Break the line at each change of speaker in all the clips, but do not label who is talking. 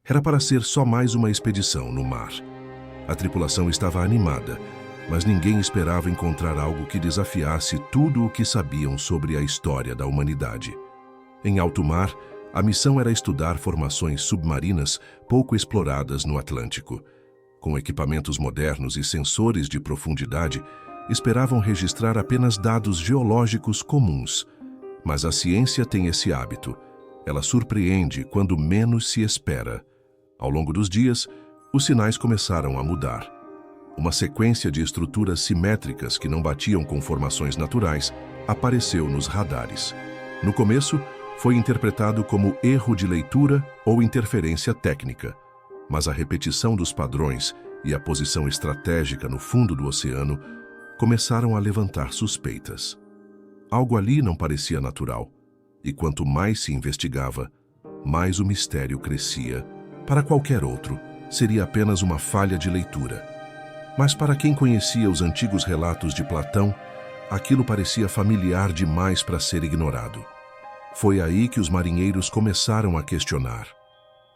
Era para ser só mais uma expedição no mar. A tripulação estava animada, mas ninguém esperava encontrar algo que desafiasse tudo o que sabiam sobre a história da humanidade. Em alto mar, a missão era estudar formações submarinas pouco exploradas no Atlântico. Com equipamentos modernos e sensores de profundidade, esperavam registrar apenas dados geológicos comuns. Mas a ciência tem esse hábito. Ela surpreende quando menos se espera. Ao longo dos dias, os sinais começaram a mudar. Uma sequência de estruturas simétricas que não batiam com formações naturais apareceu nos radares. No começo, foi interpretado como erro de leitura ou interferência técnica, mas a repetição dos padrões e a posição estratégica no fundo do oceano começaram a levantar suspeitas. Algo ali não parecia natural, e quanto mais se investigava, mais o mistério crescia. Para qualquer outro, seria apenas uma falha de leitura. Mas para quem conhecia os antigos relatos de Platão, aquilo parecia familiar demais para ser ignorado. Foi aí que os marinheiros começaram a questionar.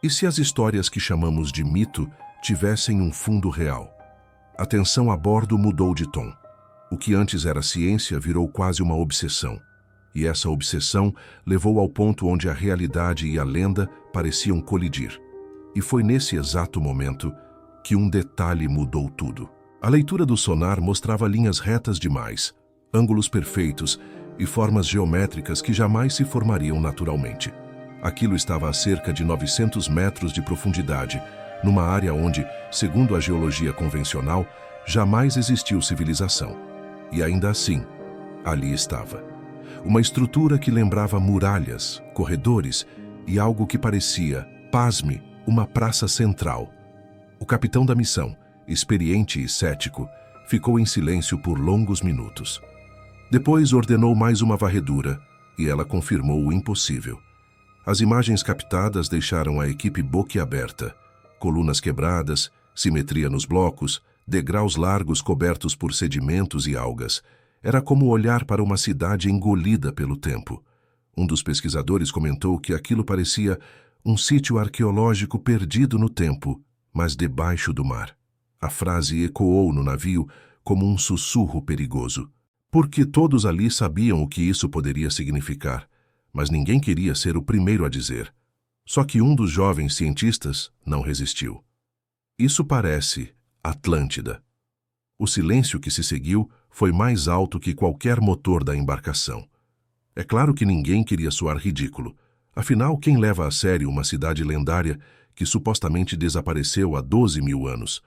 E se as histórias que chamamos de mito tivessem um fundo real? A tensão a bordo mudou de tom. O que antes era ciência virou quase uma obsessão. E essa obsessão levou ao ponto onde a realidade e a lenda pareciam colidir. E foi nesse exato momento que um detalhe mudou tudo. A leitura do sonar mostrava linhas retas demais, ângulos perfeitos e formas geométricas que jamais se formariam naturalmente. Aquilo estava a cerca de 900 metros de profundidade, numa área onde, segundo a geologia convencional, jamais existiu civilização. E ainda assim, ali estava. Uma estrutura que lembrava muralhas, corredores e algo que parecia, pasme, uma praça central. O capitão da missão, experiente e cético, ficou em silêncio por longos minutos. Depois ordenou mais uma varredura e ela confirmou o impossível. As imagens captadas deixaram a equipe boquiaberta. Colunas quebradas, simetria nos blocos, degraus largos cobertos por sedimentos e algas. Era como olhar para uma cidade engolida pelo tempo. Um dos pesquisadores comentou que aquilo parecia um sítio arqueológico perdido no tempo, mas debaixo do mar. A frase ecoou no navio como um sussurro perigoso. Porque todos ali sabiam o que isso poderia significar, mas ninguém queria ser o primeiro a dizer. Só que um dos jovens cientistas não resistiu. Isso parece Atlântida. O silêncio que se seguiu foi mais alto que qualquer motor da embarcação. É claro que ninguém queria soar ridículo. Afinal, quem leva a sério uma cidade lendária que supostamente desapareceu há 12 mil anos?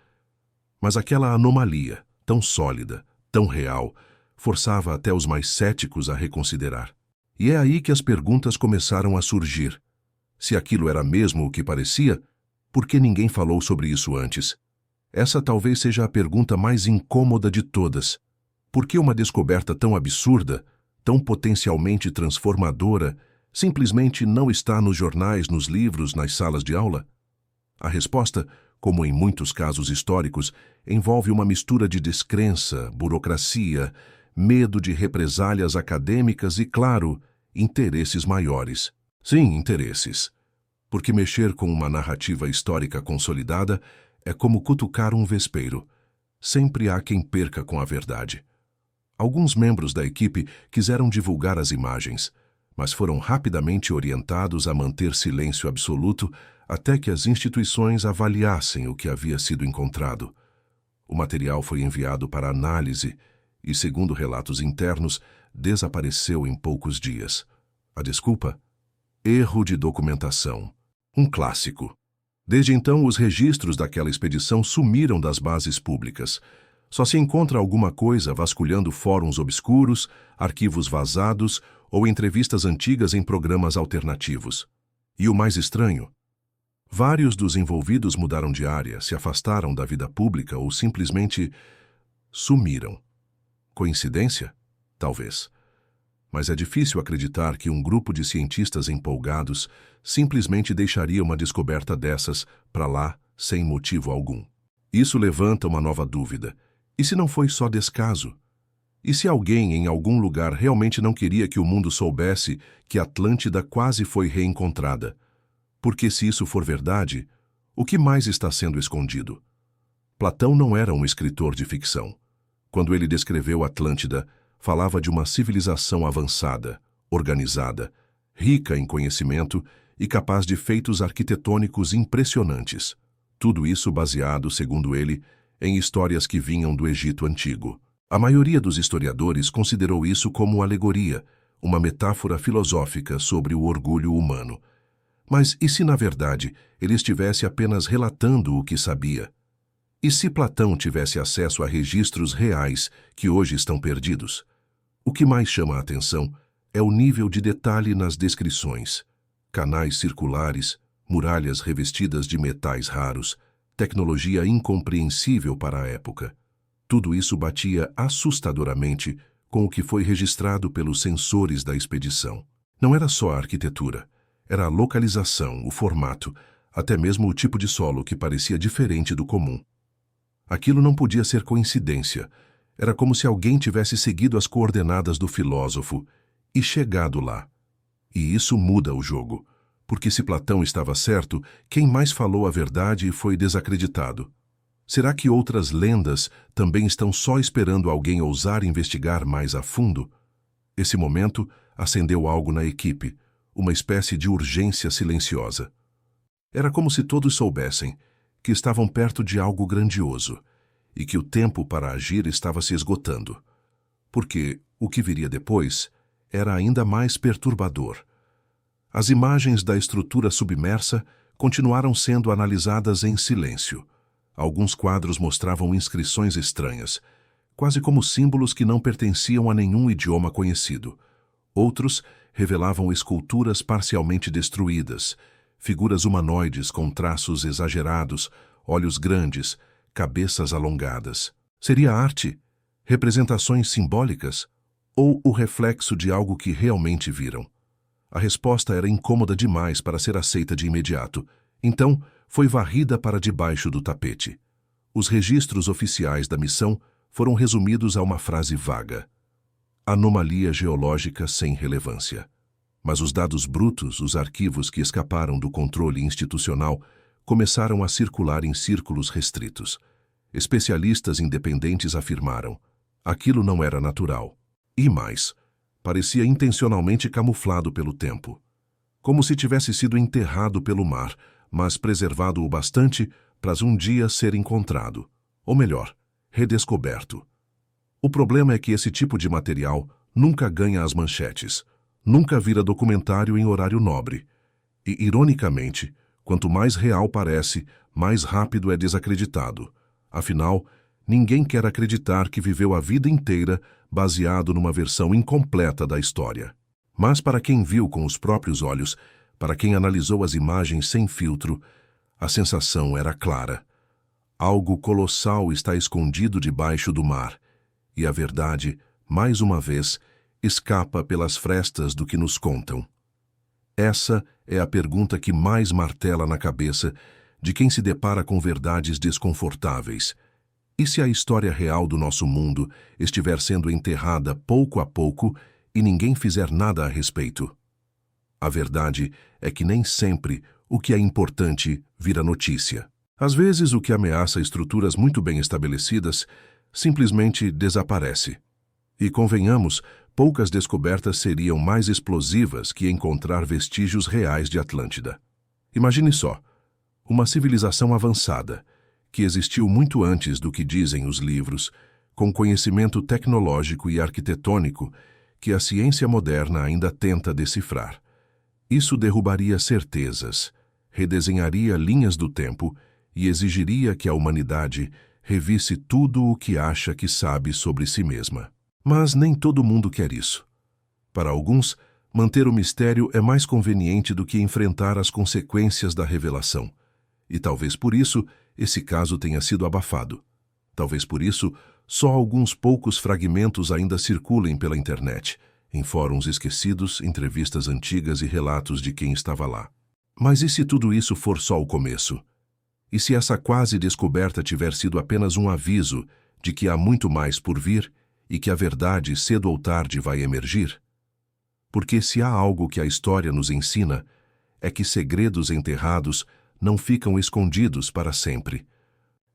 Mas aquela anomalia, tão sólida, tão real, forçava até os mais céticos a reconsiderar. E é aí que as perguntas começaram a surgir. Se aquilo era mesmo o que parecia, por que ninguém falou sobre isso antes? Essa talvez seja a pergunta mais incômoda de todas. Por que uma descoberta tão absurda, tão potencialmente transformadora, simplesmente não está nos jornais, nos livros, nas salas de aula? A resposta, como em muitos casos históricos, envolve uma mistura de descrença, burocracia, medo de represálias acadêmicas e, claro, interesses maiores. Sim, interesses. Porque mexer com uma narrativa histórica consolidada é como cutucar um vespeiro. Sempre há quem perca com a verdade. Alguns membros da equipe quiseram divulgar as imagens, mas foram rapidamente orientados a manter silêncio absoluto até que as instituições avaliassem o que havia sido encontrado. O material foi enviado para análise e, segundo relatos internos, desapareceu em poucos dias. A desculpa? Erro de documentação. Um clássico. Desde então, os registros daquela expedição sumiram das bases públicas. Só se encontra alguma coisa vasculhando fóruns obscuros, arquivos vazados ou entrevistas antigas em programas alternativos. E o mais estranho? Vários dos envolvidos mudaram de área, se afastaram da vida pública ou simplesmente sumiram. Coincidência? Talvez. Mas é difícil acreditar que um grupo de cientistas empolgados simplesmente deixaria uma descoberta dessas para lá sem motivo algum. Isso levanta uma nova dúvida. E se não foi só descaso? E se alguém em algum lugar realmente não queria que o mundo soubesse que Atlântida quase foi reencontrada? Porque se isso for verdade, O que mais está sendo escondido? Platão não era um escritor de ficção. Quando ele descreveu Atlântida, falava de uma civilização avançada, organizada, rica em conhecimento e capaz de feitos arquitetônicos impressionantes. Tudo isso baseado, segundo ele, em histórias que vinham do Egito Antigo. A maioria dos historiadores considerou isso como alegoria, uma metáfora filosófica sobre o orgulho humano. Mas e se, na verdade, ele estivesse apenas relatando o que sabia? E se Platão tivesse acesso a registros reais que hoje estão perdidos? O que mais chama a atenção é o nível de detalhe nas descrições. Canais circulares, muralhas revestidas de metais raros, tecnologia incompreensível para a época. Tudo isso batia assustadoramente com o que foi registrado pelos sensores da expedição. Não era só a arquitetura, era a localização, o formato, até mesmo o tipo de solo que parecia diferente do comum. Aquilo não podia ser coincidência. Era como se alguém tivesse seguido as coordenadas do filósofo e chegado lá. E isso muda o jogo, porque se Platão estava certo, quem mais falou a verdade foi desacreditado. Será que outras lendas também estão só esperando alguém ousar investigar mais a fundo? Esse momento acendeu algo na equipe, uma espécie de urgência silenciosa. Era como se todos soubessem que estavam perto de algo grandioso e que o tempo para agir estava se esgotando. Porque o que viria depois era ainda mais perturbador. As imagens da estrutura submersa continuaram sendo analisadas em silêncio. Alguns quadros mostravam inscrições estranhas, quase como símbolos que não pertenciam a nenhum idioma conhecido. Outros revelavam esculturas parcialmente destruídas, figuras humanoides com traços exagerados, olhos grandes, cabeças alongadas. Seria arte? Representações simbólicas? Ou o reflexo de algo que realmente viram? A resposta era incômoda demais para ser aceita de imediato. Então, foi varrida para debaixo do tapete. Os registros oficiais da missão foram resumidos a uma frase vaga: anomalia geológica sem relevância. Mas os dados brutos, os arquivos que escaparam do controle institucional, começaram a circular em círculos restritos. Especialistas independentes afirmaram: aquilo não era natural. E mais, parecia intencionalmente camuflado pelo tempo. Como se tivesse sido enterrado pelo mar, mas preservado o bastante para um dia ser encontrado. Ou melhor, redescoberto. O problema é que esse tipo de material nunca ganha as manchetes, nunca vira documentário em horário nobre. E, ironicamente, quanto mais real parece, mais rápido é desacreditado. Afinal, ninguém quer acreditar que viveu a vida inteira baseado numa versão incompleta da história. Mas para quem viu com os próprios olhos, para quem analisou as imagens sem filtro, a sensação era clara. Algo colossal está escondido debaixo do mar, e a verdade, mais uma vez, escapa pelas frestas do que nos contam. Essa é a pergunta que mais martela na cabeça de quem se depara com verdades desconfortáveis. E se a história real do nosso mundo estiver sendo enterrada pouco a pouco e ninguém fizer nada a respeito? A verdade é que nem sempre o que é importante vira notícia. Às vezes, o que ameaça estruturas muito bem estabelecidas simplesmente desaparece. E convenhamos, poucas descobertas seriam mais explosivas que encontrar vestígios reais de Atlântida. Imagine só, uma civilização avançada, que existiu muito antes do que dizem os livros, com conhecimento tecnológico e arquitetônico que a ciência moderna ainda tenta decifrar. Isso derrubaria certezas, redesenharia linhas do tempo e exigiria que a humanidade revisse tudo o que acha que sabe sobre si mesma. Mas nem todo mundo quer isso. Para alguns, manter o mistério é mais conveniente do que enfrentar as consequências da revelação. E talvez por isso esse caso tenha sido abafado. Talvez por isso só alguns poucos fragmentos ainda circulem pela internet, em fóruns esquecidos, entrevistas antigas e relatos de quem estava lá. Mas e se tudo isso for só o começo? E se essa quase descoberta tiver sido apenas um aviso de que há muito mais por vir e que a verdade cedo ou tarde vai emergir? Porque se há algo que a história nos ensina, é que segredos enterrados não ficam escondidos para sempre.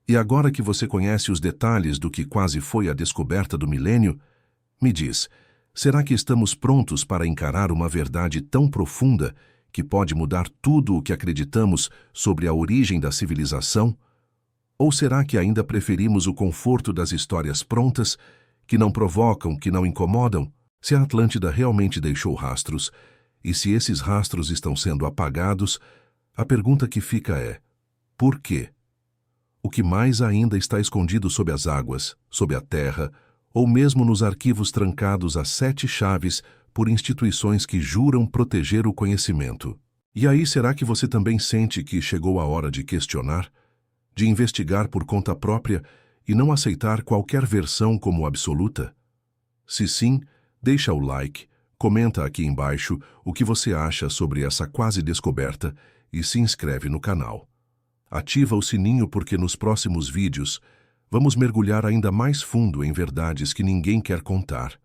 E agora que você conhece os detalhes do que quase foi a descoberta do milênio, me diz, será que estamos prontos para encarar uma verdade tão profunda que pode mudar tudo o que acreditamos sobre a origem da civilização? Ou será que ainda preferimos o conforto das histórias prontas, que não provocam, que não incomodam? Se a Atlântida realmente deixou rastros, e se esses rastros estão sendo apagados, a pergunta que fica é: por quê? O que mais ainda está escondido sob as águas, sob a terra, ou mesmo nos arquivos trancados a 7 chaves por instituições que juram proteger o conhecimento? E aí, será que você também sente que chegou a hora de questionar, de investigar por conta própria e não aceitar qualquer versão como absoluta? Se sim, deixa o like, comenta aqui embaixo o que você acha sobre essa quase descoberta e se inscreve no canal. Ativa o sininho porque nos próximos vídeos vamos mergulhar ainda mais fundo em verdades que ninguém quer contar.